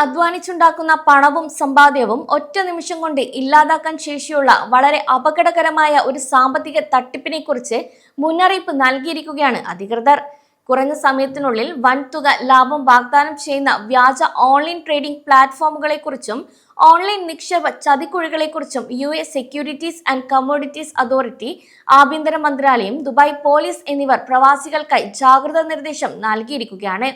അധ്വാനിച്ചുണ്ടാക്കുന്ന പണവും സമ്പാദ്യവും ഒറ്റ നിമിഷം കൊണ്ട് ഇല്ലാതാക്കാൻ ശേഷിയുള്ള വളരെ അപകടകരമായ ഒരു സാമ്പത്തിക തട്ടിപ്പിനെ കുറിച്ച് മുന്നറിയിപ്പ് നൽകിയിരിക്കുകയാണ് അധികൃതർ. കുറഞ്ഞ സമയത്തിനുള്ളിൽ വൻതുക ലാഭം വാഗ്ദാനം ചെയ്യുന്ന വ്യാജ ഓൺലൈൻ ട്രേഡിംഗ് പ്ലാറ്റ്ഫോമുകളെക്കുറിച്ചും ഓൺലൈൻ നിക്ഷേപ ചതിക്കുഴികളെക്കുറിച്ചും US securities and commodities authority, ആഭ്യന്തര മന്ത്രാലയം, ദുബായ് പോലീസ് എന്നിവർ പ്രവാസികൾക്കായി ജാഗ്രതാ നിർദ്ദേശം നൽകിയിരിക്കുകയാണ്.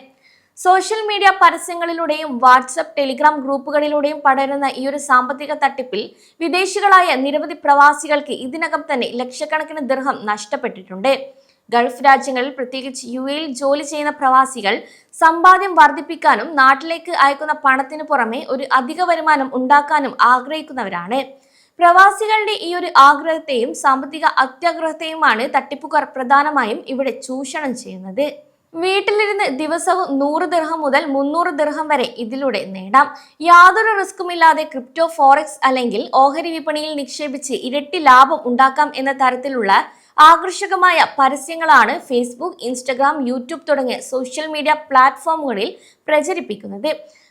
സോഷ്യൽ മീഡിയ പരസ്യങ്ങളിലൂടെയും വാട്സ്ആപ്പ്, ടെലിഗ്രാം ഗ്രൂപ്പുകളിലൂടെയും പടരുന്ന ഈ ഒരു സാമ്പത്തിക തട്ടിപ്പിൽ വിദേശികളായ നിരവധി പ്രവാസികൾക്ക് ഇതിനകം തന്നെ ലക്ഷക്കണക്കിന് ദിർഹം നഷ്ടപ്പെട്ടിട്ടുണ്ട്. ഗൾഫ് രാജ്യങ്ങളിൽ, പ്രത്യേകിച്ച് UAE ജോലി ചെയ്യുന്ന പ്രവാസികൾ സമ്പാദ്യം വർദ്ധിപ്പിക്കാനും നാട്ടിലേക്ക് അയക്കുന്ന പണത്തിന് പുറമെ ഒരു അധിക വരുമാനം ഉണ്ടാക്കാനും ആഗ്രഹിക്കുന്നവരാണ്. പ്രവാസികളുടെ ഈ ഒരു ആഗ്രഹത്തെയും സാമ്പത്തിക അത്യാഗ്രഹത്തെയുമാണ് തട്ടിപ്പുകാർ പ്രധാനമായും ഇവിടെ ചൂഷണം ചെയ്യുന്നത്. വീട്ടിലിരുന്ന് ദിവസവും 100 ദിർഹം മുതൽ 300 ദിർഹം വരെ ഇതിലൂടെ നേടാം. യാതൊരു റിസ്കുമില്ലാതെ ക്രിപ്റ്റോ, ഫോറക്സ് അല്ലെങ്കിൽ ഓഹരി വിപണിയിൽ നിക്ഷേപിച്ച് ഇരട്ടി ലാഭം ഉണ്ടാക്കാം എന്ന തരത്തിലുള്ള ആകർഷകമായ പരസ്യങ്ങളാണ് ഫേസ്ബുക്ക്, ഇൻസ്റ്റഗ്രാം, യൂട്യൂബ് തുടങ്ങിയ സോഷ്യൽ മീഡിയ പ്ലാറ്റ്ഫോമുകളിൽ പ്രചരിപ്പിക്കുന്നത്.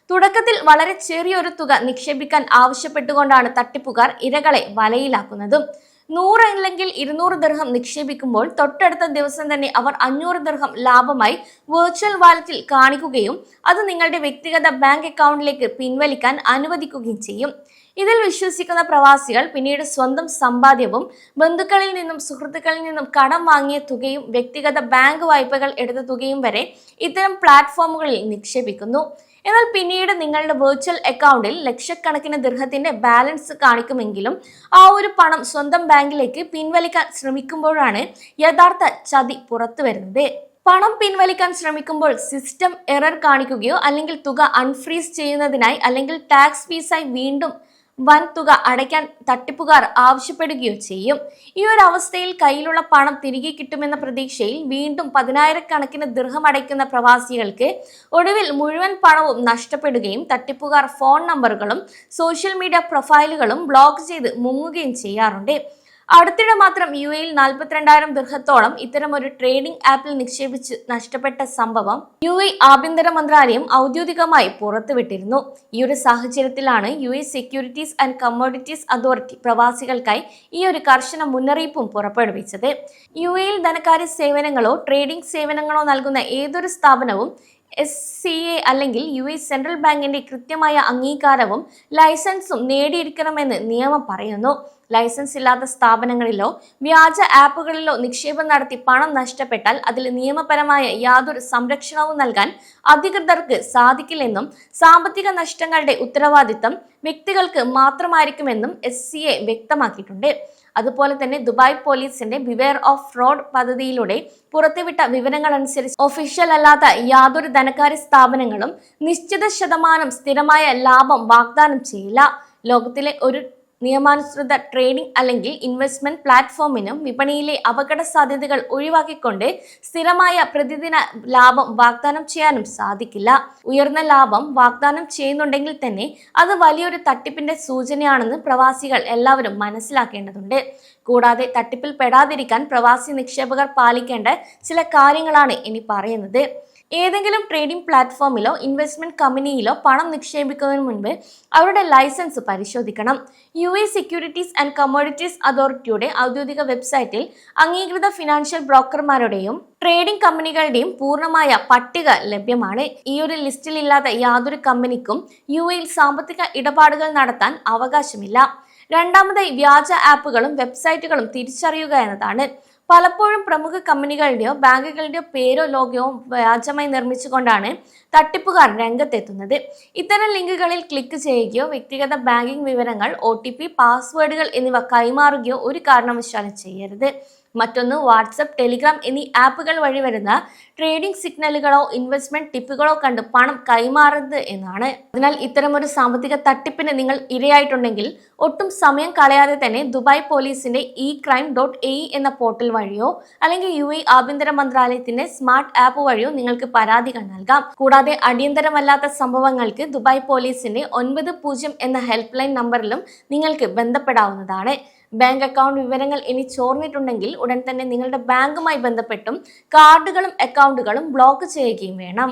തുടക്കത്തിൽ വളരെ ചെറിയൊരു തുക നിക്ഷേപിക്കാൻ ആവശ്യപ്പെട്ടുകൊണ്ടാണ് തട്ടിപ്പുകാർ ഇരകളെ വലയിലാക്കുന്നതും. 100 അല്ലെങ്കിൽ 200 ദിർഹം നിക്ഷേപിക്കുമ്പോൾ തൊട്ടടുത്ത ദിവസം തന്നെ അവർ 500 ദിർഹം ലാഭമായി വെർച്വൽ വാലറ്റിൽ കാണിക്കുകയും അത് നിങ്ങളുടെ വ്യക്തിഗത ബാങ്ക് അക്കൗണ്ടിലേക്ക് പിൻവലിക്കാൻ അനുവദിക്കുകയും ചെയ്യും. ഇതിൽ വിശ്വസിക്കുന്ന പ്രവാസികൾ പിന്നീട് സ്വന്തം സമ്പാദ്യവും ബന്ധുക്കളിൽ നിന്നും സുഹൃത്തുക്കളിൽ നിന്നും കടം വാങ്ങിയ തുകയും വ്യക്തിഗത ബാങ്ക് വായ്പകൾ എടുത്ത തുകയും വരെ ഇത്തരം പ്ലാറ്റ്ഫോമുകളിൽ നിക്ഷേപിക്കുന്നു. എന്നാൽ പിന്നീട് നിങ്ങളുടെ വെർച്വൽ അക്കൗണ്ടിൽ ലക്ഷക്കണക്കിന് ദിർഹത്തിന്റെ ബാലൻസ് കാണിക്കുമെങ്കിലും ആ ഒരു പണം സ്വന്തം ബാങ്കിലേക്ക് പിൻവലിക്കാൻ ശ്രമിക്കുമ്പോഴാണ് യഥാർത്ഥ ചതി പുറത്തു വരുന്നത്. പണം പിൻവലിക്കാൻ ശ്രമിക്കുമ്പോൾ സിസ്റ്റം എറർ കാണിക്കുകയോ അല്ലെങ്കിൽ തുക അൺഫ്രീസ് ചെയ്യുന്നതിനായി അല്ലെങ്കിൽ ടാക്സ് ഫീസായി വീണ്ടും വൻ തുക അടയ്ക്കാൻ തട്ടിപ്പുകാർ ആവശ്യപ്പെടുകയോ ചെയ്യും. ഈ ഒരു അവസ്ഥയിൽ കയ്യിലുള്ള പണം തിരികെ കിട്ടുമെന്ന പ്രതീക്ഷയിൽ വീണ്ടും 10,000 ദിർഹം അടയ്ക്കുന്ന പ്രവാസികൾക്ക് ഒടുവിൽ മുഴുവൻ പണവും നഷ്ടപ്പെടുകയും തട്ടിപ്പുകാർ ഫോൺ നമ്പറുകളും സോഷ്യൽ മീഡിയ പ്രൊഫൈലുകളും ബ്ലോക്ക് ചെയ്ത് മുങ്ങുകയും ചെയ്യാറുണ്ട്. അടുത്തിടെ മാത്രം UAE 42,000 ദിർഹത്തോളം ഇത്തരം ഒരു ട്രേഡിംഗ് ആപ്പിൽ നിക്ഷേപിച്ച് നഷ്ടപ്പെട്ട സംഭവം UAE ആഭ്യന്തര മന്ത്രാലയം ഔദ്യോഗികമായി പുറത്തുവിട്ടിരുന്നു. ഈ ഒരു സാഹചര്യത്തിലാണ് US securities and commodities authority പ്രവാസികൾക്കായി ഈ ഒരു കർശന മുന്നറിയിപ്പും പുറപ്പെടുവിച്ചത്. UAE ധനകാര്യ സേവനങ്ങളോ ട്രേഡിംഗ് സേവനങ്ങളോ നൽകുന്ന ഏതൊരു സ്ഥാപനവും SCA അല്ലെങ്കിൽ US സെൻട്രൽ ബാങ്കിന്റെ കൃത്യമായ അംഗീകാരവും ലൈസൻസും നേടിയിരിക്കണമെന്ന് നിയമം പറയുന്നു. ലൈസൻസ് ഇല്ലാത്ത സ്ഥാപനങ്ങളിലോ വ്യാജ ആപ്പുകളിലോ നിക്ഷേപം നടത്തി പണം നഷ്ടപ്പെട്ടാൽ അതിൽ നിയമപരമായ യാതൊരു സംരക്ഷണവും നൽകാൻ അധികൃതർക്ക് സാധിക്കില്ലെന്നും സാമ്പത്തിക നഷ്ടങ്ങളുടെ ഉത്തരവാദിത്തം വ്യക്തികൾക്ക് മാത്രമായിരിക്കുമെന്നും SCA വ്യക്തമാക്കിയിട്ടുണ്ട്. അതുപോലെ തന്നെ ദുബായ് പോലീസിന്റെ ബിവെയർ ഓഫ് ഫ്രോഡ് പദ്ധതിയിലൂടെ പുറത്തുവിട്ട വിവരങ്ങൾ അനുസരിച്ച് ഒഫീഷ്യൽ അല്ലാത്ത യാതൊരു ധനകാര്യ സ്ഥാപനങ്ങളും നിശ്ചിത ശതമാനം സ്ഥിരമായ ലാഭം വാഗ്ദാനം ചെയ്യില്ല. ലോകത്തിലെ ഒരു നിയമാനുസൃത ട്രേഡിംഗ് അല്ലെങ്കിൽ ഇൻവെസ്റ്റ്മെന്റ് പ്ലാറ്റ്ഫോമിനും വിപണിയിലെ അപകട സാധ്യതകൾ ഒഴിവാക്കിക്കൊണ്ട് സ്ഥിരമായ പ്രതിദിന ലാഭം വാഗ്ദാനം ചെയ്യാനും സാധിക്കില്ല. ഉയർന്ന ലാഭം വാഗ്ദാനം ചെയ്യുന്നുണ്ടെങ്കിൽ തന്നെ അത് വലിയൊരു തട്ടിപ്പിന്റെ സൂചനയാണെന്ന് പ്രവാസികൾ എല്ലാവരും മനസ്സിലാക്കേണ്ടതുണ്ട്. കൂടാതെ തട്ടിപ്പിൽ പെടാതിരിക്കാൻ പ്രവാസി നിക്ഷേപകർ പാലിക്കേണ്ട ചില കാര്യങ്ങളാണ് ഇനി പറയുന്നത്. ഏതെങ്കിലും ട്രേഡിംഗ് പ്ലാറ്റ്ഫോമിലോ ഇൻവെസ്റ്റ്മെന്റ് കമ്പനിയിലോ പണം നിക്ഷേപിക്കുന്നതിന് മുൻപ് അവരുടെ ലൈസൻസ് പരിശോധിക്കണം. US സെക്യൂരിറ്റീസ് ആൻഡ് കമ്മോഡിറ്റീസ് അതോറിറ്റിയുടെ ഔദ്യോഗിക വെബ്സൈറ്റിൽ അംഗീകൃത ഫിനാൻഷ്യൽ ബ്രോക്കർമാരുടെയും ട്രേഡിംഗ് കമ്പനികളുടെയും പൂർണ്ണമായ പട്ടിക ലഭ്യമാണ്. ഈ ഒരു ലിസ്റ്റിൽ ഇല്ലാത്ത യാതൊരു കമ്പനിക്കും UAE സാമ്പത്തിക ഇടപാടുകൾ നടത്താൻ അവകാശമില്ല. രണ്ടാമതായി, വ്യാജ ആപ്പുകളും വെബ്സൈറ്റുകളും തിരിച്ചറിയുക എന്നതാണ്. പലപ്പോഴും പ്രമുഖ കമ്പനികളുടെയോ ബാങ്കുകളുടെയോ പേരോ ലോഗോയോ വ്യാജമായി നിർമ്മിച്ചുകൊണ്ടാണ് തട്ടിപ്പുകാർ രംഗത്തെത്തുന്നത്. ഇത്തരം ലിങ്കുകളിൽ ക്ലിക്ക് ചെയ്യുകയോ വ്യക്തിഗത ബാങ്കിംഗ് വിവരങ്ങൾ, OTP, പാസ്വേഡുകൾ എന്നിവ കൈമാറുകയോ ഒരു കാരണവശാലും ചെയ്യരുത്. മറ്റൊന്ന്, വാട്സ്ആപ്പ്, ടെലിഗ്രാം എന്നീ ആപ്പുകൾ വഴി വരുന്ന ട്രേഡിംഗ് സിഗ്നലുകളോ ഇൻവെസ്റ്റ്മെന്റ് ടിപ്പുകളോ കണ്ട് പണം കൈമാറരുത് എന്നാണ്. അതിനാൽ ഇത്തരമൊരു സാമ്പത്തിക തട്ടിപ്പിന് നിങ്ങൾ ഇരയായിട്ടുണ്ടെങ്കിൽ ഒട്ടും സമയം കളയാതെ തന്നെ ദുബായ് പോലീസിന്റെ ecrime.ae എന്ന പോർട്ടൽ വഴിയോ അല്ലെങ്കിൽ UAE ആഭ്യന്തര മന്ത്രാലയത്തിന്റെ സ്മാർട്ട് ആപ്പ് വഴിയോ നിങ്ങൾക്ക് പരാതികൾ നൽകാം. കൂടാതെ അടിയന്തരമല്ലാത്ത സംഭവങ്ങൾക്ക് ദുബായ് പോലീസിന്റെ 90 എന്ന ഹെൽപ്പ് ലൈൻ നമ്പറിലും നിങ്ങൾക്ക് ബന്ധപ്പെടാവുന്നതാണ്. ബാങ്ക് അക്കൗണ്ട് വിവരങ്ങൾ ഇനി ചോർന്നിട്ടുണ്ടെങ്കിൽ ഉടൻ തന്നെ നിങ്ങളുടെ ബാങ്കുമായി ബന്ധപ്പെട്ടും കാർഡുകളും അക്കൗണ്ടുകളും ബ്ലോക്ക് ചെയ്യുകയും വേണം.